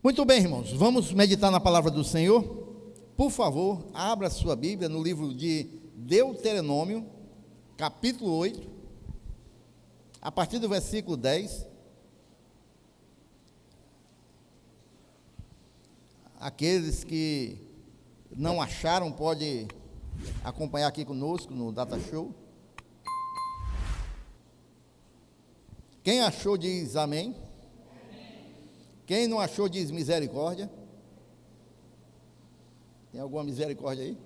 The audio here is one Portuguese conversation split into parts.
Muito bem, irmãos, vamos meditar na palavra do Senhor. Por favor, abra sua Bíblia no livro de Deuteronômio, capítulo 8, a partir do versículo 10. Aqueles que não acharam, pode acompanhar aqui conosco no Data Show. Quem achou diz amém. Quem não achou diz misericórdia. Tem alguma misericórdia aí?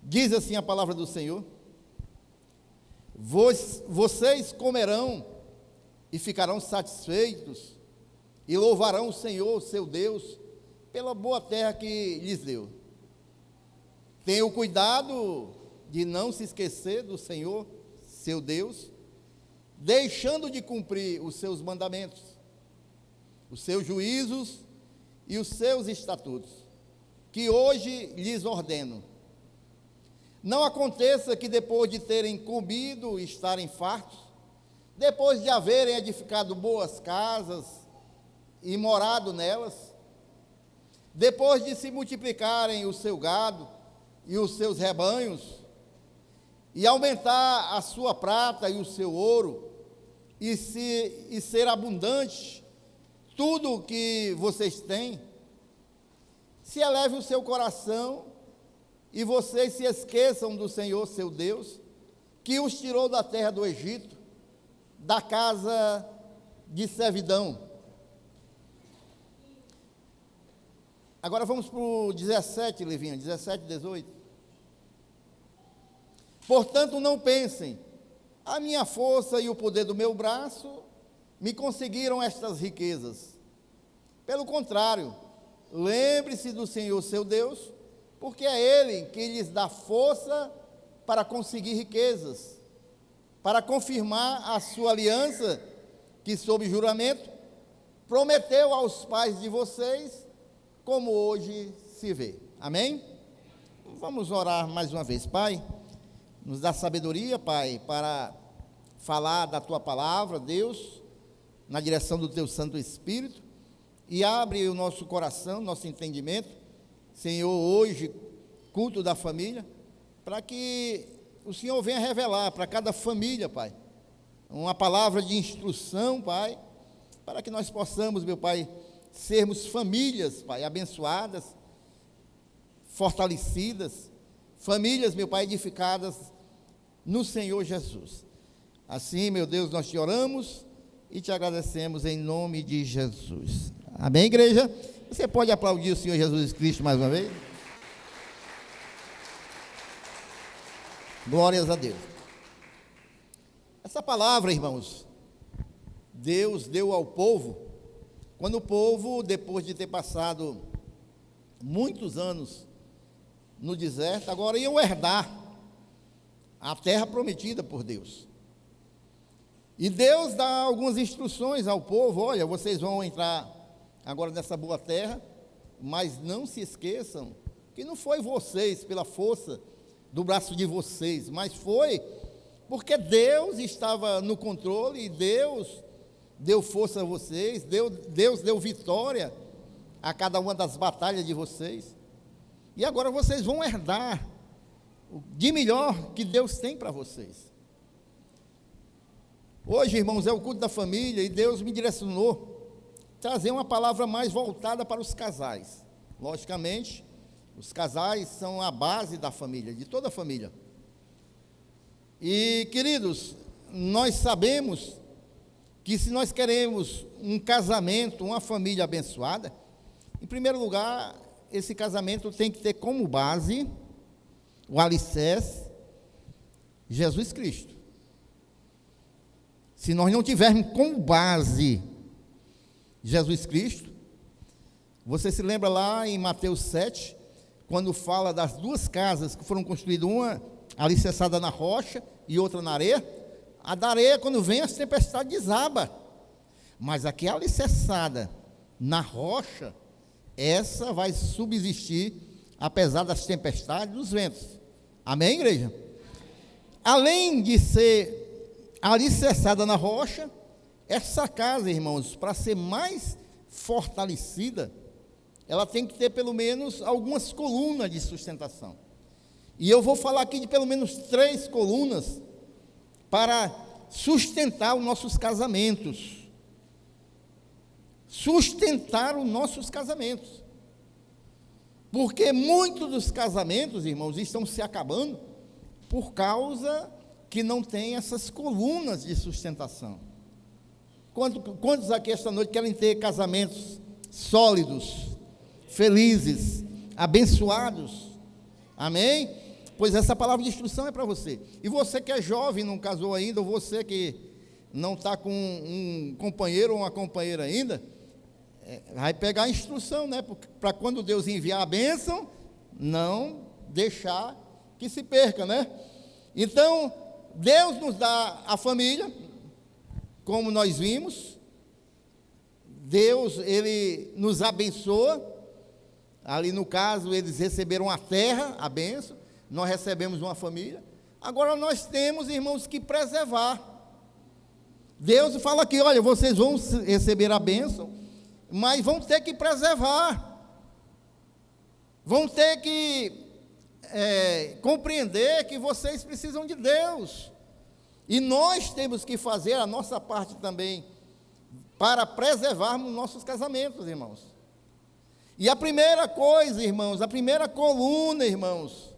Diz assim a palavra do Senhor: vocês comerão e ficarão satisfeitos e louvarão o Senhor, seu Deus, pela boa terra que lhes deu. Tenham cuidado de não se esquecer do Senhor, seu Deus, deixando de cumprir os seus mandamentos, os seus juízos e os seus estatutos, que hoje lhes ordeno. Não aconteça que depois de terem comido e estarem fartos, depois de haverem edificado boas casas e morado nelas, depois de se multiplicarem o seu gado e os seus rebanhos, e aumentar a sua prata e o seu ouro, e ser abundante tudo o que vocês têm, se eleve o seu coração e vocês se esqueçam do Senhor, seu Deus, que os tirou da terra do Egito, da casa de servidão. Agora vamos para o 17, Levinha, 17, 18. Portanto, não pensem, a minha força e o poder do meu braço me conseguiram estas riquezas. Pelo contrário, lembre-se do Senhor, seu Deus, porque é Ele que lhes dá força para conseguir riquezas, para confirmar a sua aliança, que sob juramento prometeu aos pais de vocês, como hoje se vê. Amém? Vamos orar mais uma vez. Pai, nos dá sabedoria, Pai, para falar da Tua palavra, Deus, na direção do Teu Santo Espírito, e abre o nosso coração, nosso entendimento, Senhor, hoje, culto da família, para que o Senhor venha revelar para cada família, Pai, uma palavra de instrução, Pai, para que nós possamos, meu Pai, sermos famílias, Pai, abençoadas, fortalecidas, famílias, meu Pai, edificadas no Senhor Jesus. Assim, meu Deus, nós te oramos e te agradecemos em nome de Jesus. Amém, igreja? Você pode aplaudir o Senhor Jesus Cristo mais uma vez? Glórias a Deus. Essa palavra, irmãos, Deus deu ao povo, quando o povo, depois de ter passado muitos anos no deserto, agora iam herdar a terra prometida por Deus. E Deus dá algumas instruções ao povo: olha, vocês vão entrar agora nessa boa terra, mas não se esqueçam que não foi vocês pela força do braço de vocês, mas foi porque Deus estava no controle, e Deus deu força a vocês, Deus deu vitória a cada uma das batalhas de vocês, e agora vocês vão herdar de melhor que Deus tem para vocês. Hoje, irmãos, é o culto da família, e Deus me direcionou trazer uma palavra mais voltada para os casais. Logicamente, os casais são a base da família, de toda a família. E, queridos, nós sabemos que se nós queremos um casamento, uma família abençoada, em primeiro lugar, esse casamento tem que ter como base o alicerce, Jesus Cristo. Se nós não tivermos como base Jesus Cristo, você se lembra lá em Mateus 7, quando fala das duas casas que foram construídas, uma alicerçada na rocha e outra na areia? A da areia, quando vem as tempestades, desaba, mas a que é alicerçada na rocha, essa vai subsistir apesar das tempestades e dos ventos. Amém, igreja? Além de ser alicerçada na rocha, Essa casa, irmãos, para ser mais fortalecida, ela tem que ter pelo menos algumas colunas de sustentação. E eu vou falar aqui de pelo menos 3 colunas para sustentar os nossos casamentos. Sustentar os nossos casamentos. Porque muitos dos casamentos, irmãos, estão se acabando por causa que não tem essas colunas de sustentação. Quantos aqui esta noite querem ter casamentos sólidos, felizes, abençoados? Amém? Pois essa palavra de instrução é para você. E você que é jovem, não casou ainda, ou você que não está com um companheiro ou uma companheira ainda, vai pegar a instrução, né? Para quando Deus enviar a bênção, não deixar que se perca, né? Então, Deus nos dá a família, como nós vimos. Deus, Ele nos abençoa. Ali no caso, eles receberam a terra, a bênção. Nós recebemos uma família. Agora nós temos, irmãos, que preservar. Deus fala aqui, olha, vocês vão receber a bênção, mas vão ter que preservar. Vão ter que compreender que vocês precisam de Deus. E nós temos que fazer a nossa parte também para preservarmos nossos casamentos, irmãos. E a primeira coisa, irmãos, a primeira coluna, irmãos,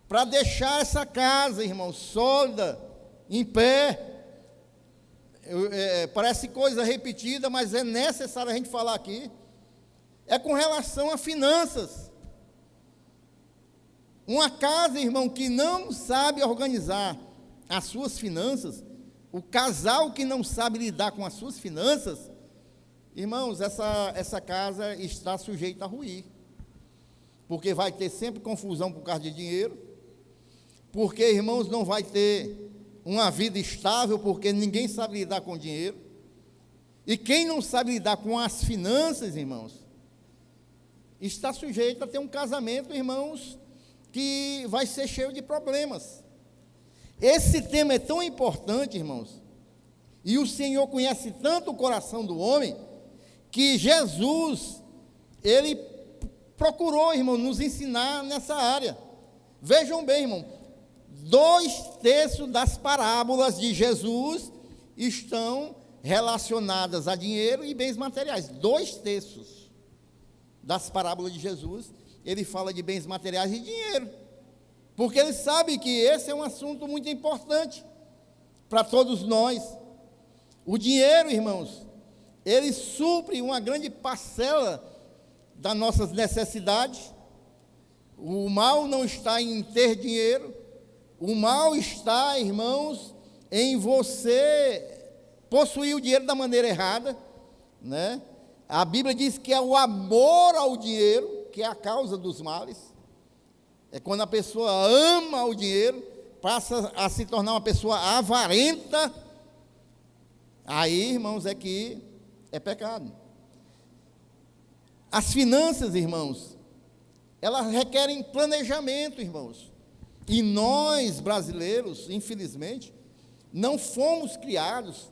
para deixar essa casa, irmãos, sólida, em pé, parece coisa repetida, mas é necessário a gente falar aqui, é com relação a finanças. Uma casa, irmão, que não sabe organizar as suas finanças, o casal que não sabe lidar com as suas finanças, irmãos, essa casa está sujeita a ruir, porque vai ter sempre confusão por causa de dinheiro, porque, irmãos, não vai ter uma vida estável, porque ninguém sabe lidar com dinheiro, e quem não sabe lidar com as finanças, irmãos, está sujeito a ter um casamento, irmãos, que vai ser cheio de problemas. Esse tema é tão importante, irmãos, e o Senhor conhece tanto o coração do homem, que Jesus, Ele procurou, irmão, nos ensinar nessa área. Vejam bem, irmão, 2/3 das parábolas de Jesus estão relacionadas a dinheiro e bens materiais. 2/3 das parábolas de Jesus, ele fala de bens materiais e dinheiro, porque ele sabe que esse é um assunto muito importante para todos nós. O dinheiro, irmãos, ele supre uma grande parcela das nossas necessidades. O mal não está em ter dinheiro, o mal está, irmãos, em você possuir o dinheiro da maneira errada, né? A Bíblia diz que é o amor ao dinheiro que é a causa dos males. É quando a pessoa ama o dinheiro, passa a se tornar uma pessoa avarenta, aí, irmãos, é que é pecado. As finanças, irmãos, elas requerem planejamento, irmãos. E nós, brasileiros, infelizmente, não fomos criados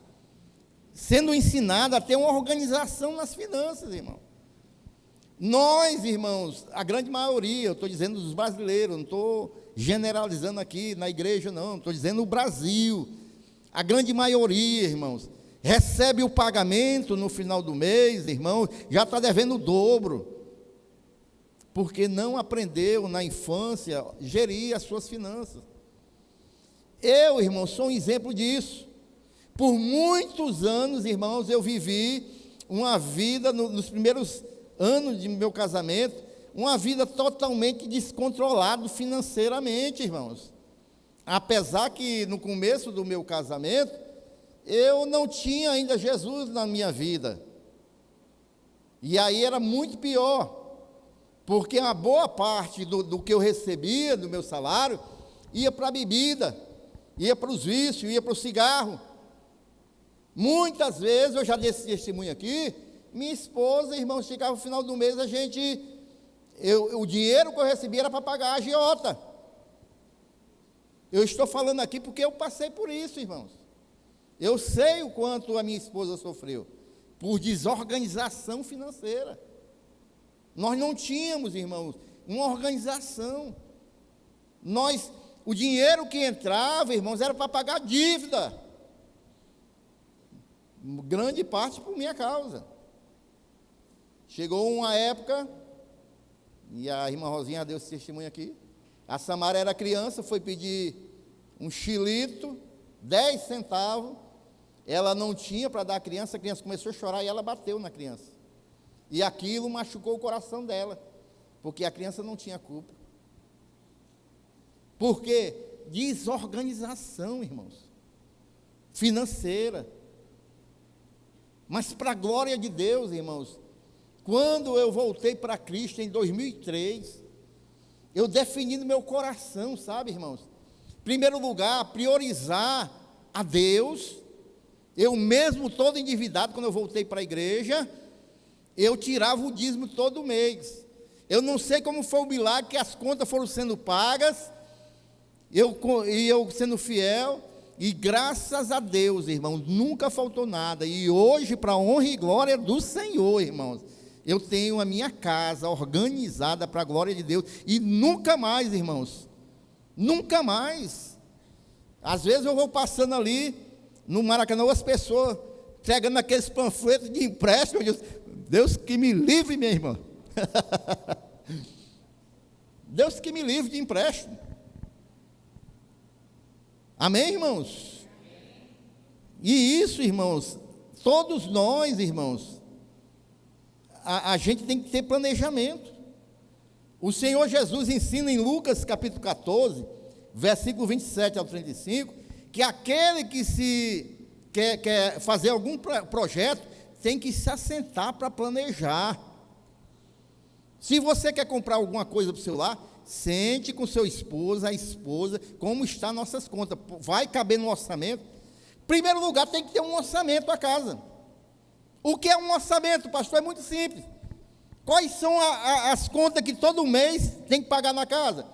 sendo ensinados a ter uma organização nas finanças, irmão. Nós, irmãos, a grande maioria, eu estou dizendo dos brasileiros, não estou generalizando aqui na igreja, não, estou dizendo o Brasil. A grande maioria, irmãos, recebe o pagamento no final do mês, irmão, já está devendo o dobro, porque não aprendeu na infância gerir as suas finanças. Eu, irmão, sou um exemplo disso. Por muitos anos, irmãos, eu vivi uma vida, nos primeiros anos de meu casamento, uma vida totalmente descontrolada financeiramente, irmãos. Apesar que no começo do meu casamento, eu não tinha ainda Jesus na minha vida. E aí era muito pior, porque uma boa parte do que eu recebia, do meu salário, ia para a bebida, ia para os vícios, ia para o cigarro. Muitas vezes, eu já dei esse testemunho aqui, minha esposa, irmão, chegava no final do mês, o dinheiro que eu recebia era para pagar a agiota. Eu estou falando aqui porque eu passei por isso, irmãos. Eu sei o quanto a minha esposa sofreu por desorganização financeira. Nós não tínhamos, irmãos, uma organização. O dinheiro que entrava, irmãos, era para pagar dívida. Grande parte por minha causa. Chegou uma época, e a irmã Rosinha deu esse testemunho aqui, a Samara era criança, foi pedir um xilito, 10 centavos, ela não tinha para dar à criança, a criança começou a chorar e ela bateu na criança. E aquilo machucou o coração dela, porque a criança não tinha culpa. Por quê? Desorganização, irmãos, financeira. Mas para a glória de Deus, irmãos, quando eu voltei para Cristo em 2003, eu defini no meu coração, sabe, irmãos? Em primeiro lugar, priorizar a Deus. Eu mesmo todo endividado, quando eu voltei para a igreja, eu tirava o dízimo todo mês. Eu não sei como foi o milagre que as contas foram sendo pagas, eu sendo fiel, e graças a Deus, irmãos, nunca faltou nada. E hoje, para a honra e glória do Senhor, irmãos, eu tenho a minha casa organizada para a glória de Deus, e nunca mais, irmãos, nunca mais. Às vezes eu vou passando ali no Maracanã, as pessoas entregando aqueles panfletos de empréstimo, eu digo, Deus que me livre, minha irmã. Deus que me livre de empréstimo. Amém, irmãos? E isso, irmãos, todos nós, irmãos, a gente tem que ter planejamento. O Senhor Jesus ensina em Lucas capítulo 14, versículo 27 ao 35, que aquele que quer fazer algum projeto, tem que se assentar para planejar. Se você quer comprar alguma coisa para o seu lar, sente com seu esposo, a esposa, como estão nossas contas, vai caber no orçamento? Em primeiro lugar, tem que ter um orçamento a casa. O que é um orçamento, pastor? É muito simples. Quais são as contas que todo mês tem que pagar na casa?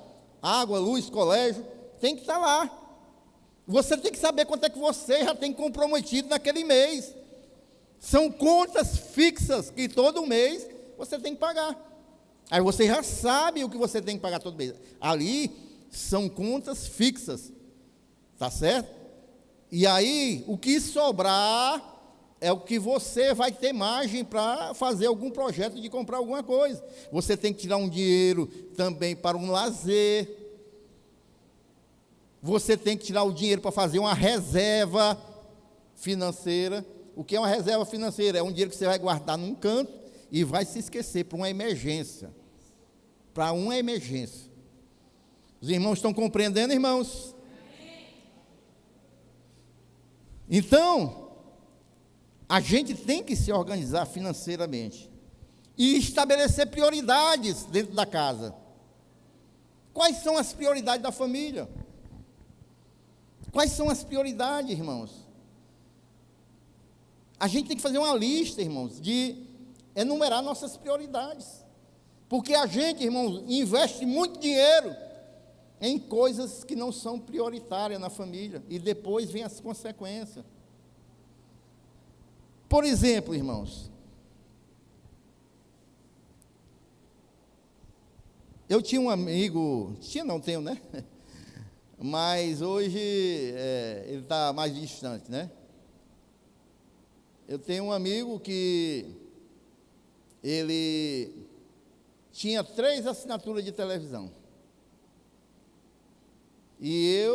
Água, luz, colégio, tem que estar lá. Você tem que saber quanto é que você já tem comprometido naquele mês. São contas fixas que todo mês você tem que pagar. Aí você já sabe o que você tem que pagar todo mês. Ali são contas fixas, tá certo? E aí, o que sobrar é o que você vai ter margem para fazer algum projeto de comprar alguma coisa. Você tem que tirar um dinheiro também para um lazer. Você tem que tirar o dinheiro para fazer uma reserva financeira. O que é uma reserva financeira? É um dinheiro que você vai guardar num canto e vai se esquecer para uma emergência. Para uma emergência. Os irmãos estão compreendendo, irmãos? Então, a gente tem que se organizar financeiramente e estabelecer prioridades dentro da casa. Quais são as prioridades da família? Quais são as prioridades, irmãos? A gente tem que fazer uma lista, irmãos, de enumerar nossas prioridades. Porque a gente, irmãos, investe muito dinheiro em coisas que não são prioritárias na família, e depois vem as consequências. Por exemplo, irmãos, eu tinha um amigo, não tenho, né? Mas hoje ele está mais distante, né? Eu tenho um amigo que ele tinha 3 assinaturas de televisão. E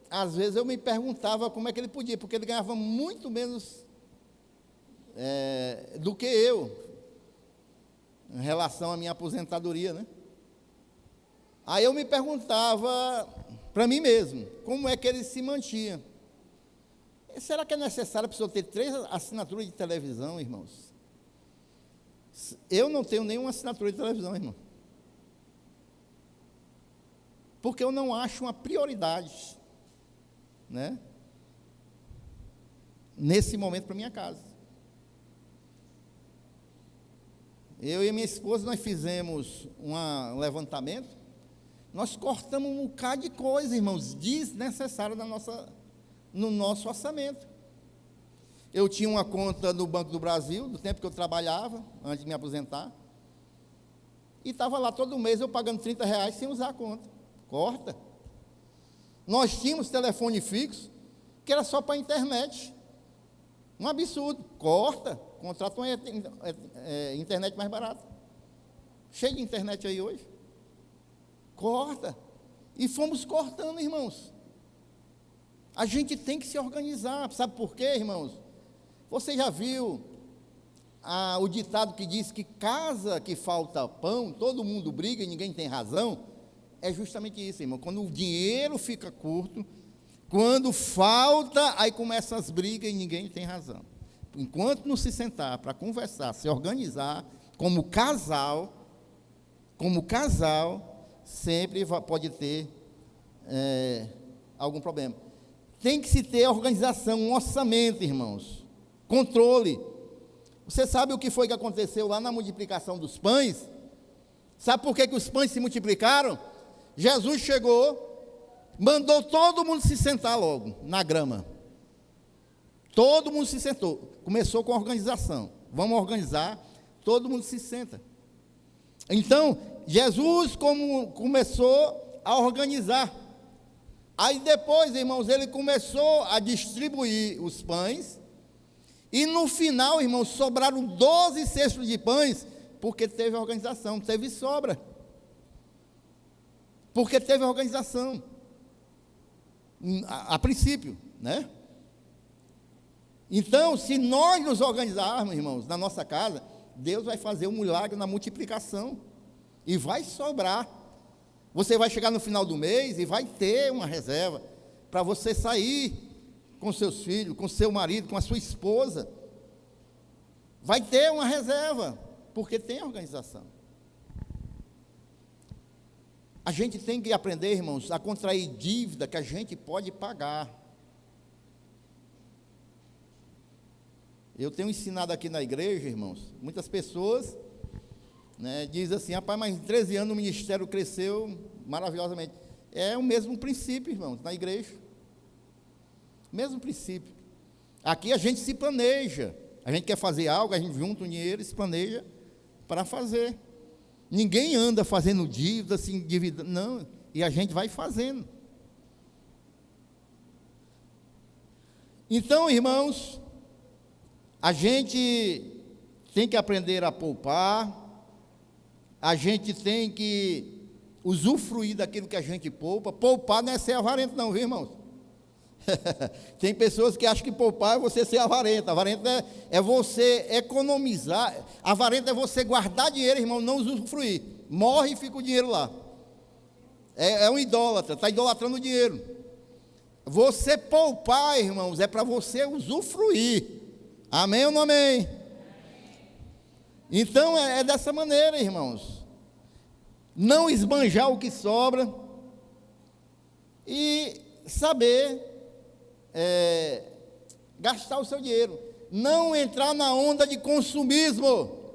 às vezes eu me perguntava como é que ele podia, porque ele ganhava muito menos do que eu, em relação à minha aposentadoria, né? Aí eu me perguntava para mim mesmo, como é que ele se mantinha? Será que é necessário a pessoa ter 3 assinaturas de televisão, irmãos? Eu não tenho nenhuma assinatura de televisão, irmão. Porque eu não acho uma prioridade, né? Nesse momento para minha casa. Eu e minha esposa, nós fizemos um levantamento, nós cortamos um bocado de coisa, irmãos, desnecessária no nosso orçamento. Eu tinha uma conta no Banco do Brasil, do tempo que eu trabalhava, antes de me aposentar. E estava lá todo mês eu pagando R$ 30 sem usar a conta. Corta. Nós tínhamos telefone fixo, que era só para a internet. Um absurdo. Corta. Contrata uma internet mais barata. Cheio de internet aí hoje. Corta. E fomos cortando, irmãos. A gente tem que se organizar. Sabe por quê, irmãos? Você já viu o ditado que diz que casa que falta pão, todo mundo briga e ninguém tem razão? É justamente isso, irmão. Quando o dinheiro fica curto, quando falta, aí começam as brigas e ninguém tem razão. Enquanto não se sentar para conversar, se organizar, como casal, sempre pode ter algum problema. Tem que se ter organização, um orçamento, irmãos. Controle. Você sabe o que foi que aconteceu lá na multiplicação dos pães? Sabe por que os pães se multiplicaram? Jesus chegou, mandou todo mundo se sentar logo, na grama. Todo mundo se sentou. Começou com a organização. Vamos organizar, todo mundo se senta. Então, Jesus começou a organizar. Aí depois, irmãos, ele começou a distribuir os pães. E no final, irmãos, sobraram 12 cestos de pães, porque teve organização, teve sobra. Porque teve organização. A princípio, né? Então, se nós nos organizarmos, irmãos, na nossa casa, Deus vai fazer um milagre na multiplicação. E vai sobrar. Você vai chegar no final do mês e vai ter uma reserva para você sair com seus filhos, com seu marido, com a sua esposa. Vai ter uma reserva, porque tem organização. A gente tem que aprender, irmãos, a contrair dívida que a gente pode pagar. Eu tenho ensinado aqui na igreja, irmãos, muitas pessoas, dizem assim, rapaz, mas em 13 anos o ministério cresceu maravilhosamente. É o mesmo princípio, irmãos, na igreja. Mesmo princípio. Aqui a gente se planeja. A gente quer fazer algo, a gente junta o dinheiro e se planeja para fazer. Ninguém anda fazendo dívida, se endividando, não. E a gente vai fazendo. Então, irmãos, a gente tem que aprender a poupar. A gente tem que usufruir daquilo que a gente poupa. Poupar não é ser avarento não, viu, irmãos? Tem pessoas que acham que poupar é você ser avarento. Avarento é você economizar. Avarento é você guardar dinheiro, irmão, não usufruir. Morre e fica o dinheiro lá. É um idólatra, está idolatrando o dinheiro. Você poupar, irmãos, é para você usufruir. Amém ou não amém? Então é dessa maneira, irmãos. Não esbanjar o que sobra e saber gastar o seu dinheiro. Não entrar na onda de consumismo.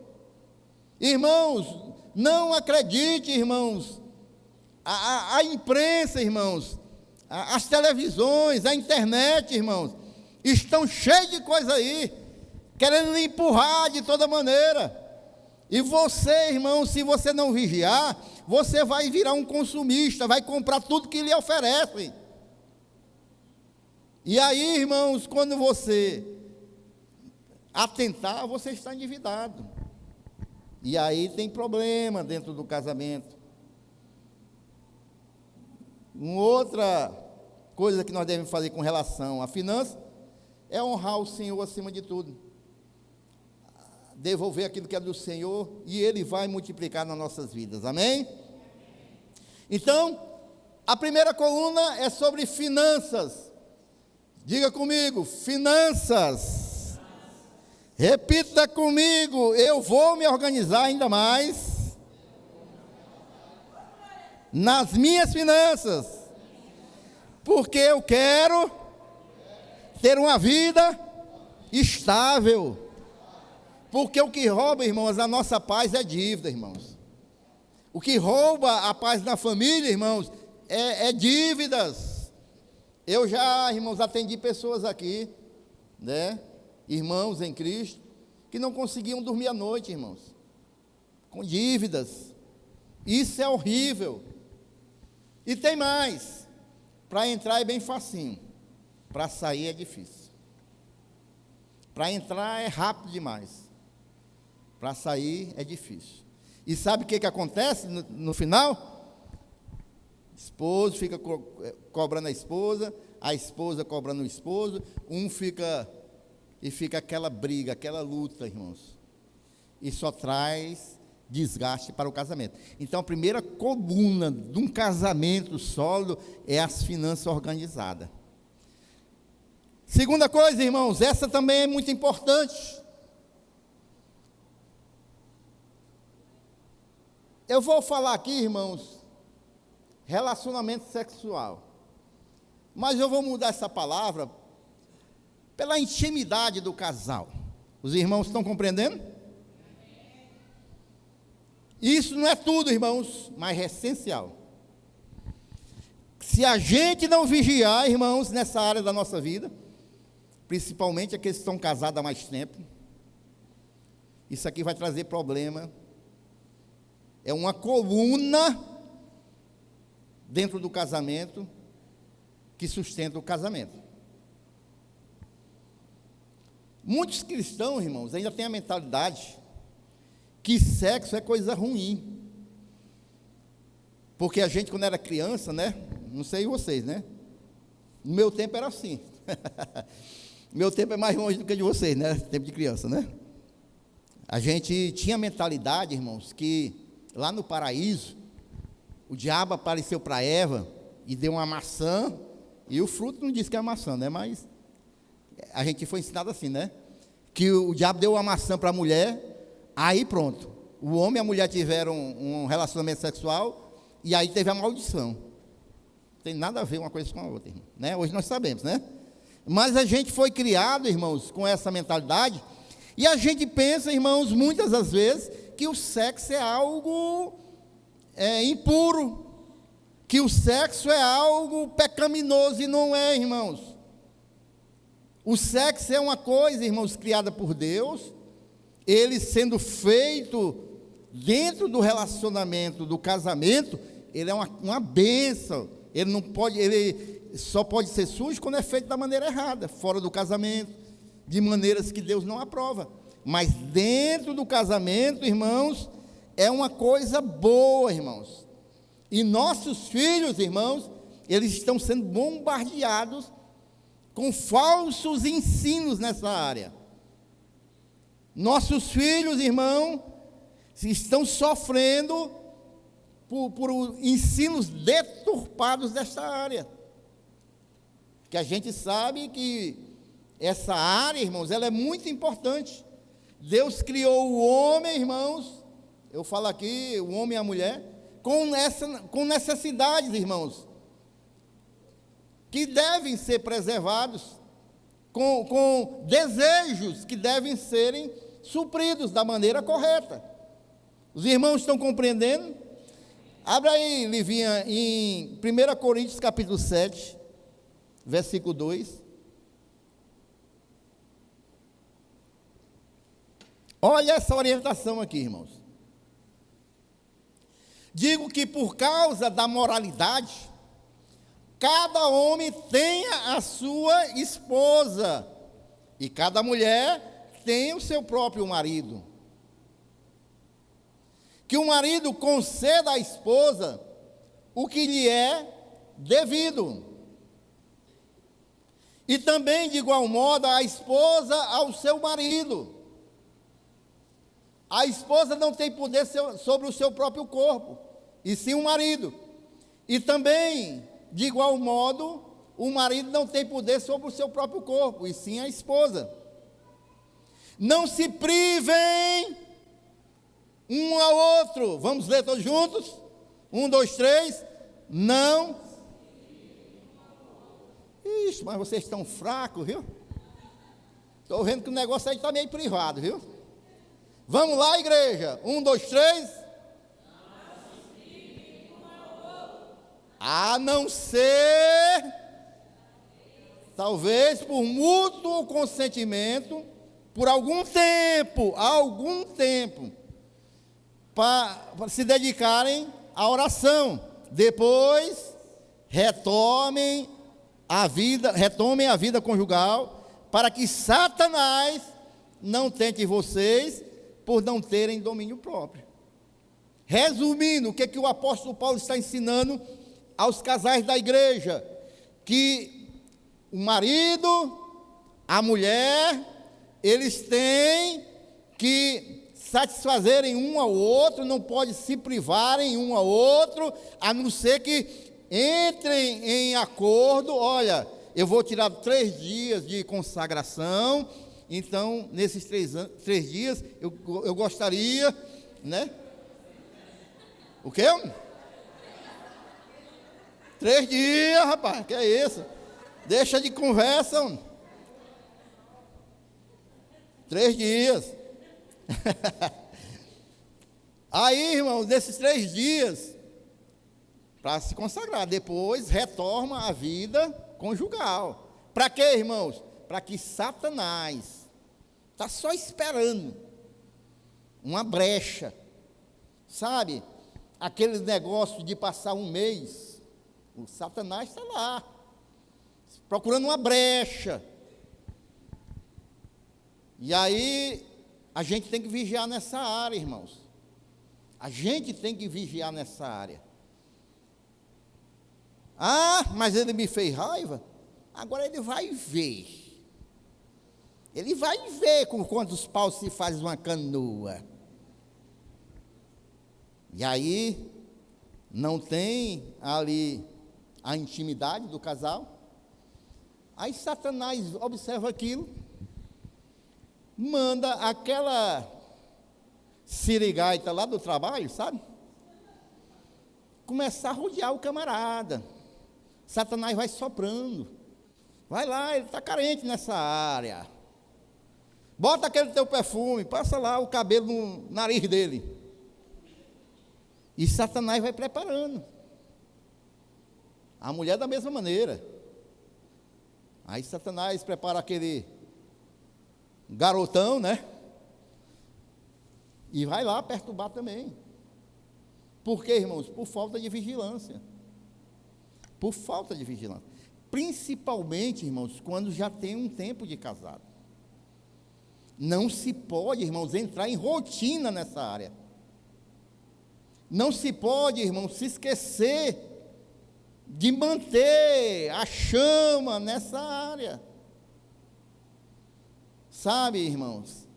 Irmãos, não acredite, irmãos. A imprensa, irmãos, as televisões, a internet, irmãos, estão cheias de coisa aí, querendo lhe empurrar de toda maneira. E você, irmão, se você não vigiar, você vai virar um consumista, vai comprar tudo que lhe oferecem. E aí, irmãos, quando você atentar, você está endividado. E aí tem problema dentro do casamento. Uma outra coisa que nós devemos fazer com relação à finança é honrar o Senhor acima de tudo. Devolver aquilo que é do Senhor e Ele vai multiplicar nas nossas vidas, amém? Então, a primeira coluna é sobre finanças. Diga comigo, finanças. Repita comigo, eu vou me organizar ainda mais nas minhas finanças, porque eu quero ter uma vida estável. Porque o que rouba, irmãos, a nossa paz é dívida, irmãos. O que rouba a paz na família, irmãos, é dívidas. Eu já, irmãos, atendi pessoas aqui, irmãos em Cristo, que não conseguiam dormir à noite, irmãos, com dívidas. Isso é horrível. E tem mais, para entrar é bem facinho, para sair é difícil. Para entrar é rápido demais, para sair é difícil. E sabe o que acontece no final? Esposo fica cobrando a esposa cobrando o esposo, fica aquela briga, aquela luta, irmãos. E só traz desgaste para o casamento. Então, a primeira coluna de um casamento sólido é as finanças organizadas. Segunda coisa, irmãos, essa também é muito importante. Eu vou falar aqui, irmãos, relacionamento sexual. Mas eu vou mudar essa palavra pela intimidade do casal. Os irmãos estão compreendendo? Isso não é tudo, irmãos, mas é essencial. Se a gente não vigiar, irmãos, nessa área da nossa vida, principalmente aqueles que estão casados há mais tempo, isso aqui vai trazer problema. É uma coluna dentro do casamento que sustenta o casamento. Muitos cristãos, irmãos, ainda têm a mentalidade que sexo é coisa ruim. Porque a gente, quando era criança, né? Não sei vocês, né? No meu tempo era assim. Meu tempo é mais longe do que de vocês, né? Tempo de criança, né? A gente tinha a mentalidade, irmãos, que lá no paraíso, o diabo apareceu para Eva e deu uma maçã, e o fruto não diz que é maçã, né? Mas a gente foi ensinado assim, né? Que o diabo deu uma maçã para a mulher, aí pronto. O homem e a mulher tiveram um relacionamento sexual, e aí teve a maldição. Não tem nada a ver uma coisa com a outra, irmão, né? Hoje nós sabemos, né? Mas a gente foi criado, irmãos, com essa mentalidade, e a gente pensa, irmãos, muitas das vezes, que o sexo é algo impuro, que o sexo é algo pecaminoso, e não é, irmãos. O sexo é uma coisa, irmãos, criada por Deus, ele sendo feito dentro do relacionamento, do casamento, ele é uma bênção. Ele só pode ser sujo quando é feito da maneira errada, fora do casamento, de maneiras que Deus não aprova. Mas dentro do casamento, irmãos, é uma coisa boa, irmãos. E nossos filhos, irmãos, eles estão sendo bombardeados com falsos ensinos nessa área. Nossos filhos, irmão, estão sofrendo por ensinos deturpados desta área. Que a gente sabe que essa área, irmãos, ela é muito importante. Deus criou o homem, irmãos, eu falo aqui, o homem e a mulher, com necessidades, irmãos, que devem ser preservados, com desejos que devem serem supridos da maneira correta. Os irmãos estão compreendendo? Abra aí, Livinha, em 1 Coríntios capítulo 7, versículo 2. Olha essa orientação aqui, irmãos. Digo que por causa da moralidade, cada homem tenha a sua esposa, e cada mulher tem o seu próprio marido. Que o marido conceda à esposa o que lhe é devido. E também, de igual modo, a esposa ao seu marido. A esposa não tem poder sobre o seu próprio corpo, e sim o marido. E também, de igual modo, o marido não tem poder sobre o seu próprio corpo, e sim a esposa. Não se privem um ao outro. Vamos ler todos juntos? 1, 2, 3. Não. Ixi, mas vocês estão fracos, viu? Estou vendo que o negócio aí está meio privado, viu? Vamos lá, igreja. 1, 2, 3. A não ser, talvez por mútuo consentimento, por algum tempo, para se dedicarem à oração. Depois, retomem a vida conjugal, para que Satanás não tente vocês por não terem domínio próprio. Resumindo, o que o apóstolo Paulo está ensinando aos casais da igreja? Que o marido, a mulher, eles têm que satisfazerem um ao outro, não pode se privarem um ao outro, a não ser que entrem em acordo. Olha, eu vou tirar 3 dias de consagração, então, nesses 3 dias, eu gostaria, né? O quê? 3 dias, rapaz, que é isso? Deixa de conversa, homem. 3 dias. Aí, irmãos, desses 3 dias, para se consagrar, depois retorna a vida conjugal. Para quê, irmãos? Para que Satanás está só esperando uma brecha, sabe? Aquele negócio de passar um mês, o Satanás está lá, procurando uma brecha. E aí, a gente tem que vigiar nessa área, irmãos. A gente tem que vigiar nessa área. Ah, mas ele me fez raiva? Agora ele vai ver. Ele vai ver com quantos paus se faz uma canoa. E aí, não tem ali a intimidade do casal. Aí Satanás observa aquilo, manda aquela sirigaita lá do trabalho, sabe? Começar a rodear o camarada. Satanás vai soprando. Vai lá, ele está carente nessa área. Bota aquele teu perfume, passa lá o cabelo no nariz dele. E Satanás vai preparando. A mulher da mesma maneira. Aí Satanás prepara aquele garotão, né? E vai lá perturbar também. Por quê, irmãos? Por falta de vigilância. Por falta de vigilância. Principalmente, irmãos, quando já tem um tempo de casado. Não se pode, irmãos, entrar em rotina nessa área. Não se pode, irmãos, se esquecer de manter a chama nessa área. Sabe, irmãos?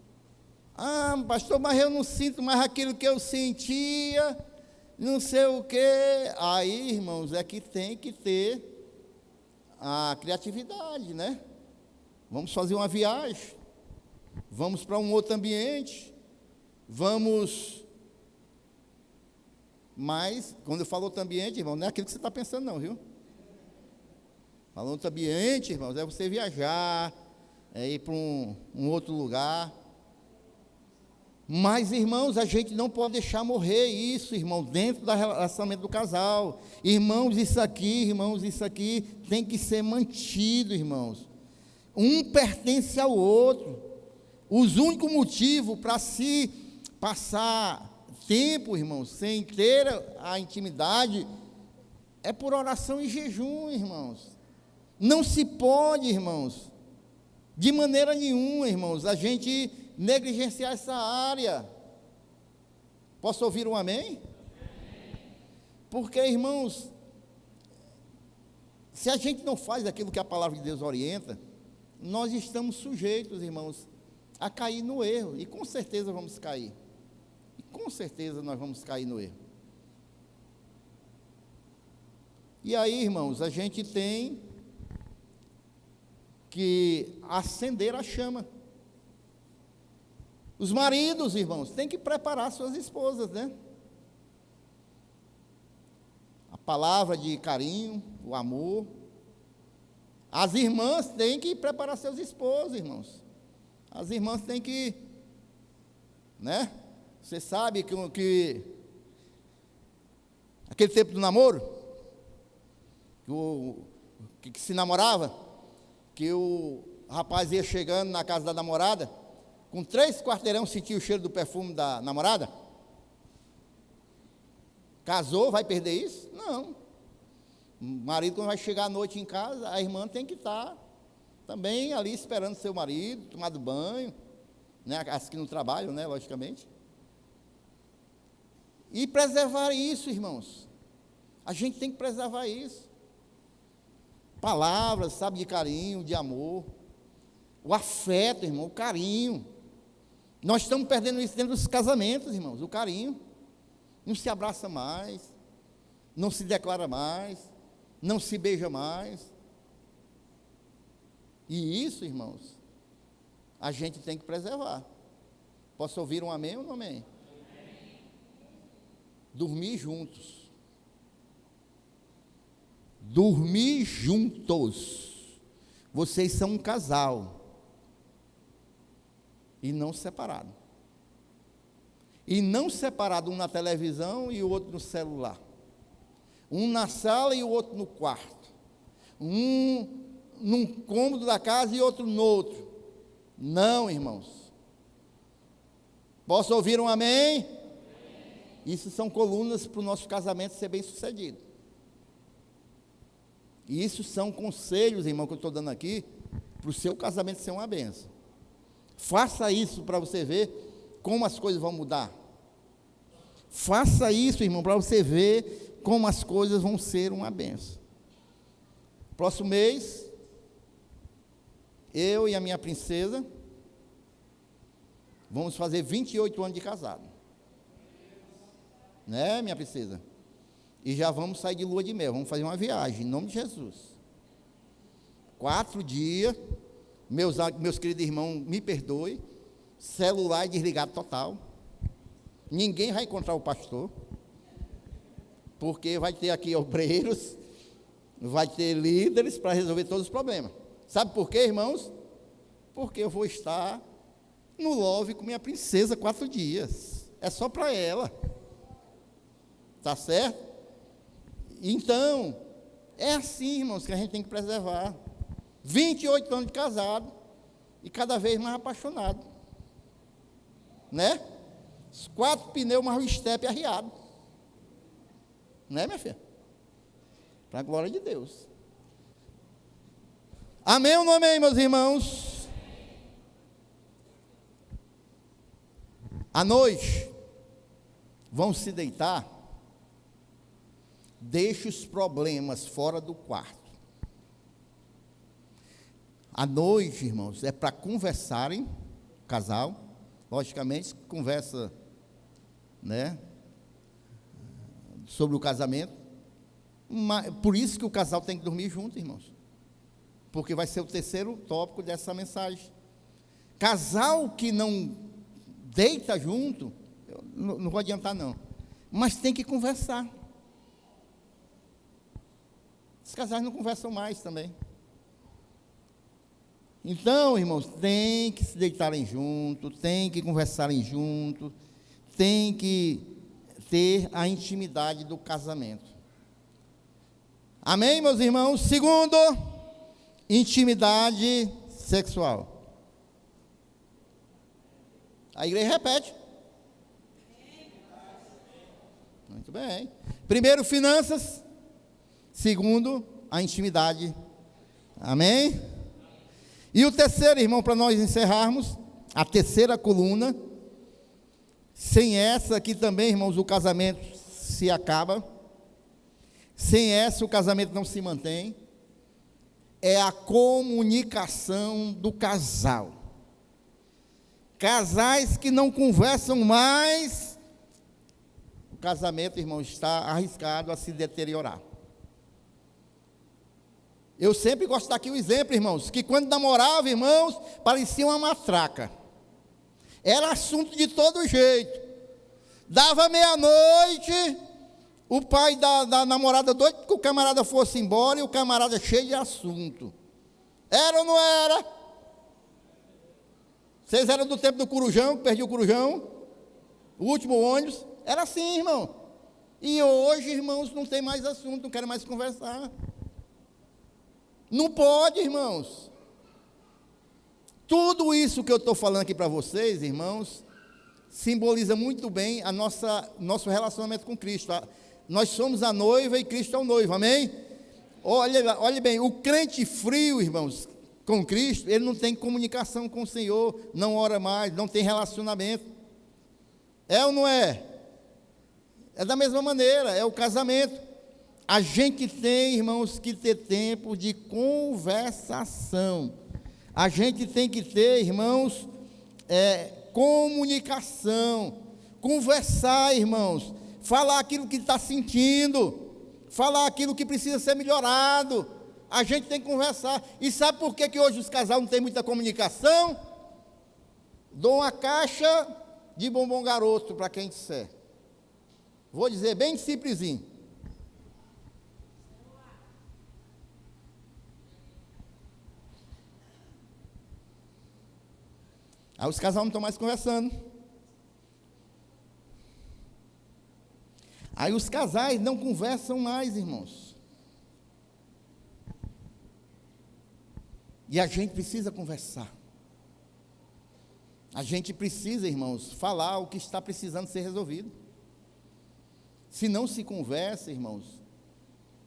Ah, pastor, mas eu não sinto mais aquilo que eu sentia, não sei o quê. Aí, irmãos, é que tem que ter a criatividade, né? Vamos fazer uma viagem, vamos para um outro ambiente, vamos... Mas, quando eu falo outro ambiente, irmão, não é aquilo que você está pensando não, viu? Falando outro ambiente, irmãos, é você viajar, é ir para um outro lugar. Mas, irmãos, a gente não pode deixar morrer isso, irmão, dentro do relacionamento do casal. Irmãos, isso aqui tem que ser mantido, irmãos. Um pertence ao outro. Os únicos motivos para se passar tempo, irmãos, sem ter a intimidade, é por oração e jejum, irmãos. Não se pode, irmãos, de maneira nenhuma, irmãos, a gente negligenciar essa área. Posso ouvir um amém? Porque, irmãos, se a gente não faz aquilo que a palavra de Deus orienta, nós estamos sujeitos, irmãos, a cair no erro, e com certeza vamos cair. Com certeza nós vamos cair no erro. E aí, irmãos, a gente tem que acender a chama. Os maridos, irmãos, têm que preparar suas esposas, né? A palavra de carinho, o amor. As irmãs têm que preparar seus esposos, irmãos. As irmãs têm que, né? Você sabe que aquele tempo do namoro, que se namorava, que o rapaz ia chegando na casa da namorada, Com 3 quarteirão sentiu o cheiro do perfume da namorada? Casou, vai perder isso? Não. O marido, quando vai chegar à noite em casa, a irmã tem que estar também ali esperando seu marido, tomado banho, né? As que não trabalham, né? Logicamente. E preservar isso, irmãos. A gente tem que preservar isso. Palavras, sabe, de carinho, de amor. O afeto, irmão, o carinho. Nós estamos perdendo isso dentro dos casamentos, irmãos, o carinho. Não se abraça mais, não se declara mais, não se beija mais. E isso, irmãos, a gente tem que preservar. Posso ouvir um amém ou não amém? Dormir juntos. Dormir juntos. Vocês são um casal. E não separado. E não separado, um na televisão e o outro no celular. Um na sala e o outro no quarto. Um num cômodo da casa e outro no outro. Não, irmãos. Posso ouvir um amém? Isso são colunas para o nosso casamento ser bem sucedido. E isso são conselhos, irmão, que eu estou dando aqui, para o seu casamento ser uma bênção. Faça isso para você ver como as coisas vão mudar. Faça isso, irmão, para você ver como as coisas vão ser uma bênção. Próximo mês, eu e a minha princesa vamos fazer 28 anos de casado. Né, minha princesa? E já vamos sair de lua de mel, vamos fazer uma viagem, em nome de Jesus. 4 dias, meus queridos irmãos, me perdoem, celular desligado total. Ninguém vai encontrar o pastor, porque vai ter aqui obreiros, vai ter líderes para resolver todos os problemas. Sabe por quê, irmãos? Porque eu vou estar no love com minha princesa 4 dias. É só para ela. Tá certo? Então, é assim, irmãos, que a gente tem que preservar. 28 anos de casado e cada vez mais apaixonado. Né? Os 4 pneus, mais o estepe arriado. Né, minha filha? Para a glória de Deus. Amém ou não amém, meus irmãos? À noite, vão se deitar, deixe os problemas fora do quarto. À noite, irmãos, é para conversarem, casal, logicamente, conversa, né, sobre o casamento, mas, por isso que o casal tem que dormir junto, irmãos, porque vai ser o terceiro tópico dessa mensagem. Casal que não deita junto, eu não vou adiantar não, mas tem que conversar. Os casais não conversam mais também. Então, irmãos, tem que se deitarem junto, tem que conversarem junto, tem que ter a intimidade do casamento. Amém, meus irmãos? Segundo, intimidade sexual. A igreja repete. Muito bem. Primeiro, finanças. Segundo, a intimidade. Amém? E o terceiro, irmão, para nós encerrarmos, a terceira coluna. Sem essa aqui também, irmãos, o casamento se acaba. Sem essa o casamento não se mantém. É a comunicação do casal. Casais que não conversam mais, o casamento, irmão, está arriscado a se deteriorar. Eu sempre gosto daqui o exemplo, irmãos, que quando namorava, irmãos, parecia uma matraca. Era assunto de todo jeito. Dava meia-noite, o pai da namorada doido que o camarada fosse embora e o camarada cheio de assunto. Era ou não era? Vocês eram do tempo do Corujão, que perdi o Corujão, o último ônibus. Era assim, irmão. E hoje, irmãos, não tem mais assunto, não querem mais conversar. Não pode, irmãos. Tudo isso que eu estou falando aqui para vocês, irmãos, simboliza muito bem nosso relacionamento com Cristo. Nós somos a noiva e Cristo é o noivo, amém? Olha bem, o crente frio, irmãos, com Cristo, ele não tem comunicação com o Senhor, não ora mais, não tem relacionamento. É ou não é? É da mesma maneira, é o casamento. A gente tem, irmãos, que ter tempo de conversação. A gente tem que ter, irmãos, comunicação. Conversar, irmãos. Falar aquilo que está sentindo. Falar aquilo que precisa ser melhorado. A gente tem que conversar. E sabe por que hoje os casais não têm muita comunicação? Dou uma caixa de bombom garoto para quem disser. Vou dizer bem simplesinho. Aí os casais não estão mais conversando. Aí os casais não conversam mais, irmãos. E a gente precisa conversar. A gente precisa, irmãos, falar o que está precisando ser resolvido. Se não se conversa, irmãos,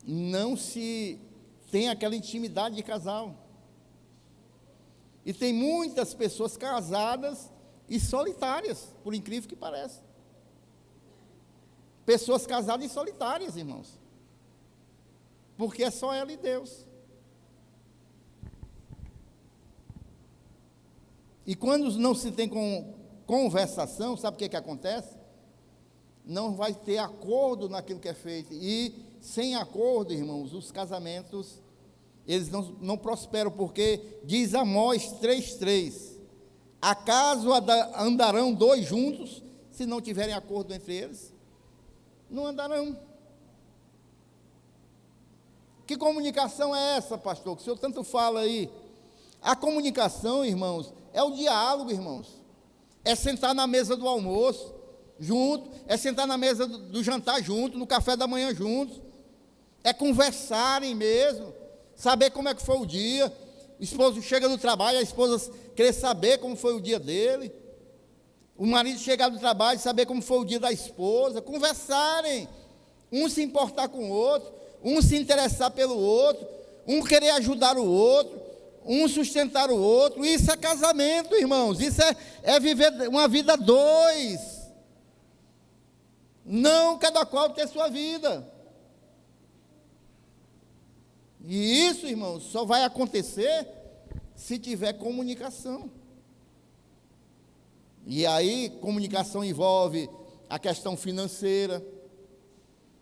não se tem aquela intimidade de casal. E tem muitas pessoas casadas e solitárias, por incrível que pareça. Pessoas casadas e solitárias, irmãos. Porque é só ela e Deus. E quando não se tem conversação, sabe o que acontece? Não vai ter acordo naquilo que é feito. E sem acordo, irmãos, os casamentos, eles não prosperam, porque diz Amós 3:3, acaso andarão dois juntos, se não tiverem acordo entre eles? Não andarão. Que comunicação é essa, pastor, que o senhor tanto fala aí? A comunicação, irmãos, é o diálogo, irmãos. É sentar na mesa do almoço junto, é sentar na mesa do jantar junto, no café da manhã juntos, é conversarem mesmo, saber como é que foi o dia. O esposo chega do trabalho, a esposa querer saber como foi o dia dele, o marido chegar do trabalho, saber como foi o dia da esposa, conversarem, um se importar com o outro, um se interessar pelo outro, um querer ajudar o outro, um sustentar o outro. Isso é casamento, irmãos. Isso é viver uma vida dois, não cada qual ter sua vida. E isso, irmãos, só vai acontecer se tiver comunicação. E aí, comunicação envolve a questão financeira.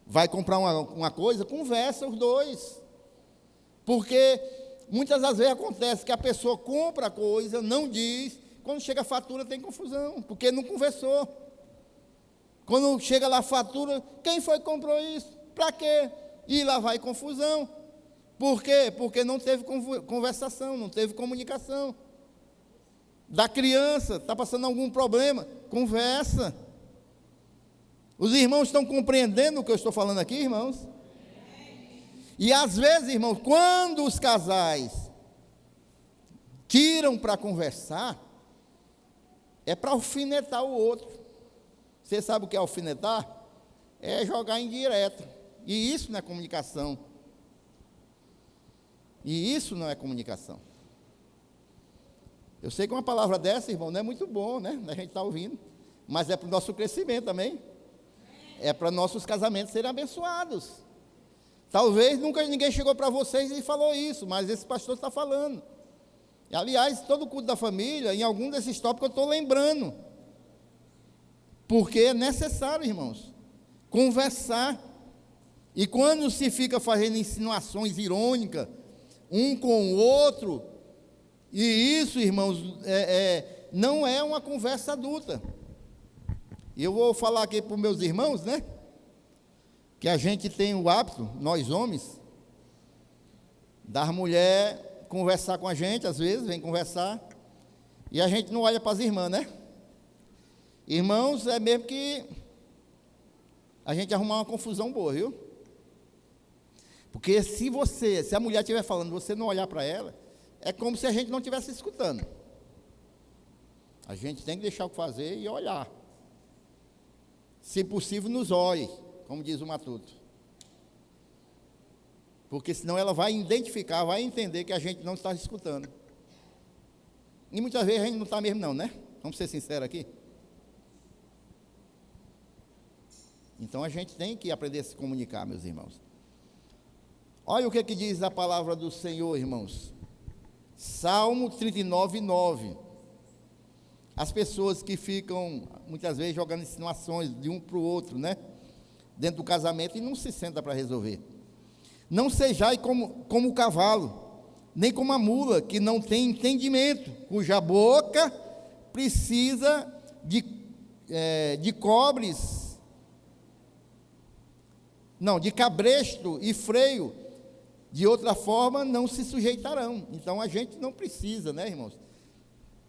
Vai comprar uma coisa, conversa os dois. Porque muitas das vezes acontece que a pessoa compra a coisa, não diz, quando chega a fatura tem confusão, porque não conversou. Quando chega lá a fatura, quem foi que comprou isso? Para quê? E lá vai confusão. Por quê? Porque não teve conversação, não teve comunicação. Da criança, está passando algum problema, conversa. Os irmãos estão compreendendo o que eu estou falando aqui, irmãos? E às vezes, irmãos, quando os casais tiram para conversar, é para alfinetar o outro. Você sabe o que é alfinetar? É jogar indireta. E isso não é comunicação. E isso não é comunicação. Eu sei que uma palavra dessa, irmão, não é muito bom, né? A gente está ouvindo. Mas é para o nosso crescimento também. É para nossos casamentos serem abençoados. Talvez nunca ninguém chegou para vocês e falou isso, mas esse pastor está falando. E, aliás, todo o culto da família, em algum desses tópicos eu estou lembrando. Porque é necessário, irmãos, conversar. E quando se fica fazendo insinuações irônicas, um com o outro, e isso, irmãos, não é uma conversa adulta. E eu vou falar aqui para os meus irmãos, né? Que a gente tem o hábito, nós homens, das mulheres conversar com a gente, às vezes, vem conversar, e a gente não olha para as irmãs, né? Irmãos, é mesmo que a gente arrumar uma confusão boa, viu? Porque se a mulher estiver falando, você não olhar para ela, é como se a gente não estivesse escutando. A gente tem que deixar o que fazer e olhar. Se possível, nos olhe, como diz o Matuto. Porque senão ela vai identificar, vai entender que a gente não está escutando. E muitas vezes a gente não está mesmo não, né? Vamos ser sinceros aqui. Então a gente tem que aprender a se comunicar, meus irmãos. Olha o que diz a palavra do Senhor, irmãos. Salmo 39, 9. As pessoas que ficam, muitas vezes, jogando insinuações de um para o outro, né? Dentro do casamento e não se senta para resolver. Não sejais como o cavalo, nem como a mula, que não tem entendimento, cuja boca precisa de cobres, não, de cabresto e freio, de outra forma não se sujeitarão. Então a gente não precisa, né, irmãos,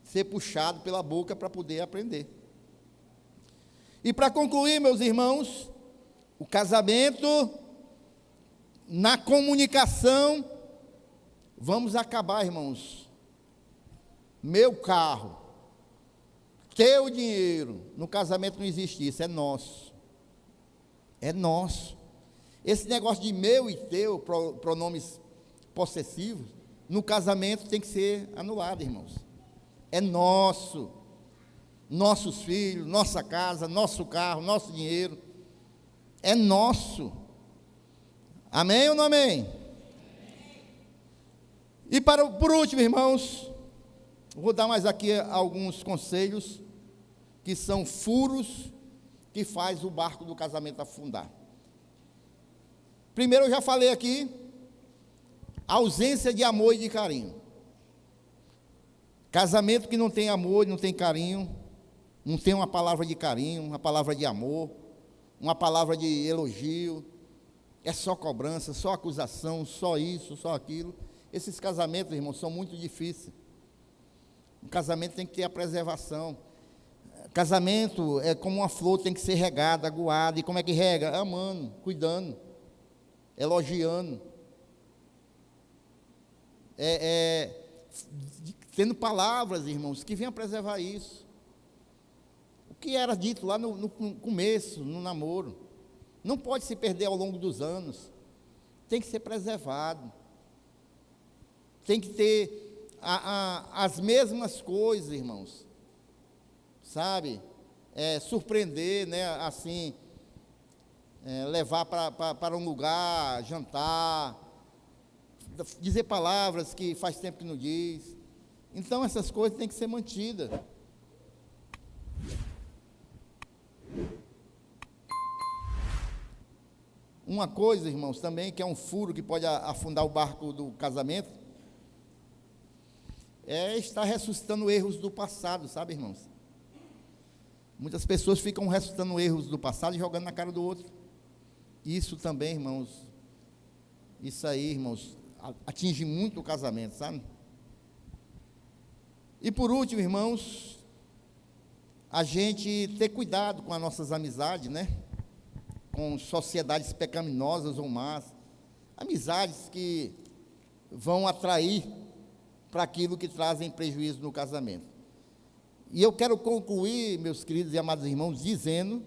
ser puxado pela boca para poder aprender. E para concluir, meus irmãos, o casamento, na comunicação, vamos acabar, irmãos, meu carro, teu dinheiro, no casamento não existe isso, é nosso. É nosso. Esse negócio de meu e teu, pronomes possessivos, no casamento tem que ser anulado, irmãos. É nosso. Nossos filhos, nossa casa, nosso carro, nosso dinheiro. É nosso. Amém ou não amém? E por último, irmãos, vou dar mais aqui alguns conselhos que são furos que faz o barco do casamento afundar. Primeiro, eu já falei aqui, ausência de amor e de carinho. Casamento que não tem amor, não tem carinho, não tem uma palavra de carinho, uma palavra de amor, uma palavra de elogio, é só cobrança, só acusação, só isso, só aquilo. Esses casamentos, irmãos, são muito difíceis. Um casamento tem que ter a preservação. Casamento é como uma flor, tem que ser regada, aguada. E como é que rega? Amando, cuidando, elogiando. Tendo palavras, irmãos, que venham preservar isso. O que era dito lá no começo, no namoro, não pode se perder ao longo dos anos. Tem que ser preservado. Tem que ter as mesmas coisas, irmãos. Sabe? Surpreender, né? Assim, levar para um lugar, jantar, dizer palavras que faz tempo que não diz. Então, essas coisas têm que ser mantidas. Uma coisa, irmãos, também, que é um furo que pode afundar o barco do casamento, é estar ressuscitando erros do passado, sabe, irmãos? Muitas pessoas ficam ressuscitando erros do passado e jogando na cara do outro. Isso também, irmãos, isso aí, irmãos, atinge muito o casamento, sabe? E por último, irmãos, a gente ter cuidado com as nossas amizades, né? Com sociedades pecaminosas ou más, amizades que vão atrair para aquilo que trazem prejuízo no casamento. E eu quero concluir, meus queridos e amados irmãos, dizendo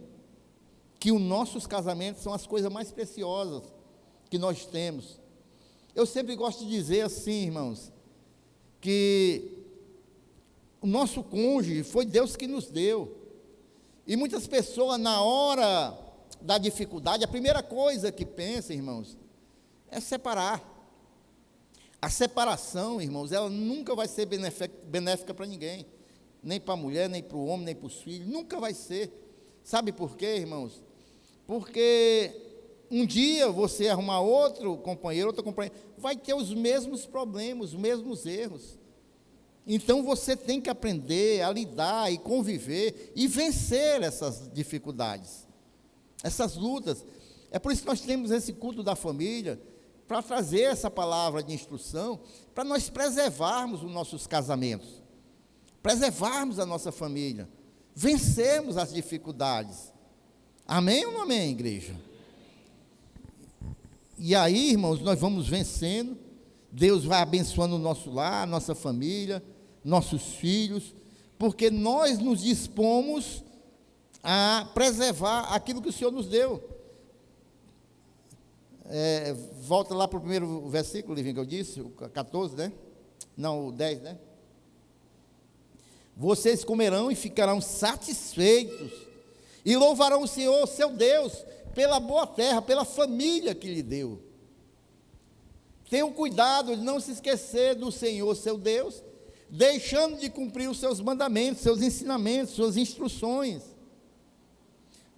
que os nossos casamentos são as coisas mais preciosas que nós temos. Eu sempre gosto de dizer assim, irmãos, que o nosso cônjuge foi Deus que nos deu. E muitas pessoas, na hora da dificuldade, a primeira coisa que pensam, irmãos, é separar. A separação, irmãos, ela nunca vai ser benéfica para ninguém, nem para a mulher, nem para o homem, nem para os filhos, nunca vai ser. Sabe por quê, irmãos? Porque um dia você arrumar outro companheiro, outra companheira, vai ter os mesmos problemas, os mesmos erros. Então você tem que aprender a lidar e conviver e vencer essas dificuldades, essas lutas. É por isso que nós temos esse culto da família, para trazer essa palavra de instrução, para nós preservarmos os nossos casamentos, preservarmos a nossa família, vencermos as dificuldades. Amém ou não amém, igreja? E aí, irmãos, nós vamos vencendo, Deus vai abençoando o nosso lar, a nossa família, nossos filhos, porque nós nos dispomos a preservar aquilo que o Senhor nos deu. Volta lá para o primeiro versículo, Livinho, que eu disse, o 14, né? Não, o 10, né? Vocês comerão e ficarão satisfeitos, e louvarão o Senhor, seu Deus, pela boa terra, pela família que lhe deu. Tenham cuidado de não se esquecer do Senhor, seu Deus, deixando de cumprir os seus mandamentos, seus ensinamentos, suas instruções,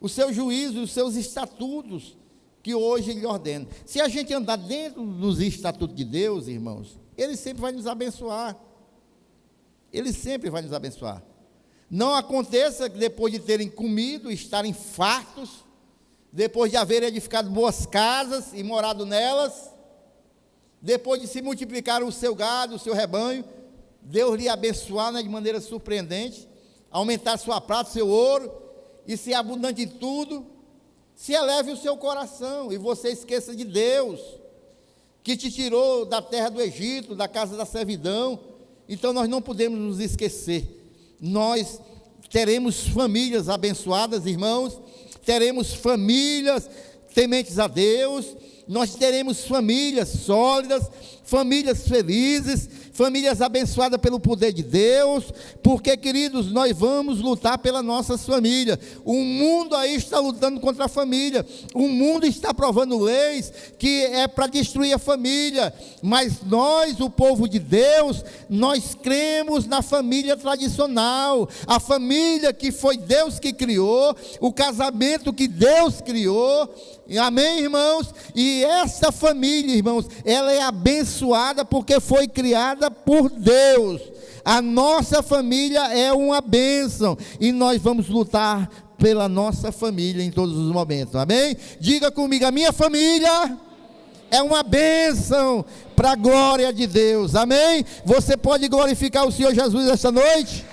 os seus juízos, os seus estatutos, que hoje Ele ordena. Se a gente andar dentro dos estatutos de Deus, irmãos, Ele sempre vai nos abençoar. Ele sempre vai nos abençoar. Não aconteça que depois de terem comido, estarem fartos, depois de haverem edificado boas casas e morado nelas, depois de se multiplicar o seu gado, o seu rebanho, Deus lhe abençoar, né, de maneira surpreendente, aumentar sua prata, seu ouro, e ser abundante em tudo, se eleve o seu coração, e você esqueça de Deus, que te tirou da terra do Egito, da casa da servidão. Então nós não podemos nos esquecer. Nós teremos famílias abençoadas, irmãos, teremos famílias tementes a Deus, nós teremos famílias sólidas, famílias felizes, famílias abençoadas pelo poder de Deus, porque, queridos, nós vamos lutar pelas nossas famílias. O mundo aí está lutando contra a família, o mundo está aprovando leis que é para destruir a família, mas nós, o povo de Deus, nós cremos na família tradicional, a família que foi Deus que criou, o casamento que Deus criou. Amém, irmãos? E essa família, irmãos, ela é abençoada porque foi criada por Deus. A nossa família é uma bênção, e nós vamos lutar pela nossa família em todos os momentos. Amém? Diga comigo: a minha família é uma bênção para a glória de Deus. Amém? Você pode glorificar o Senhor Jesus esta noite?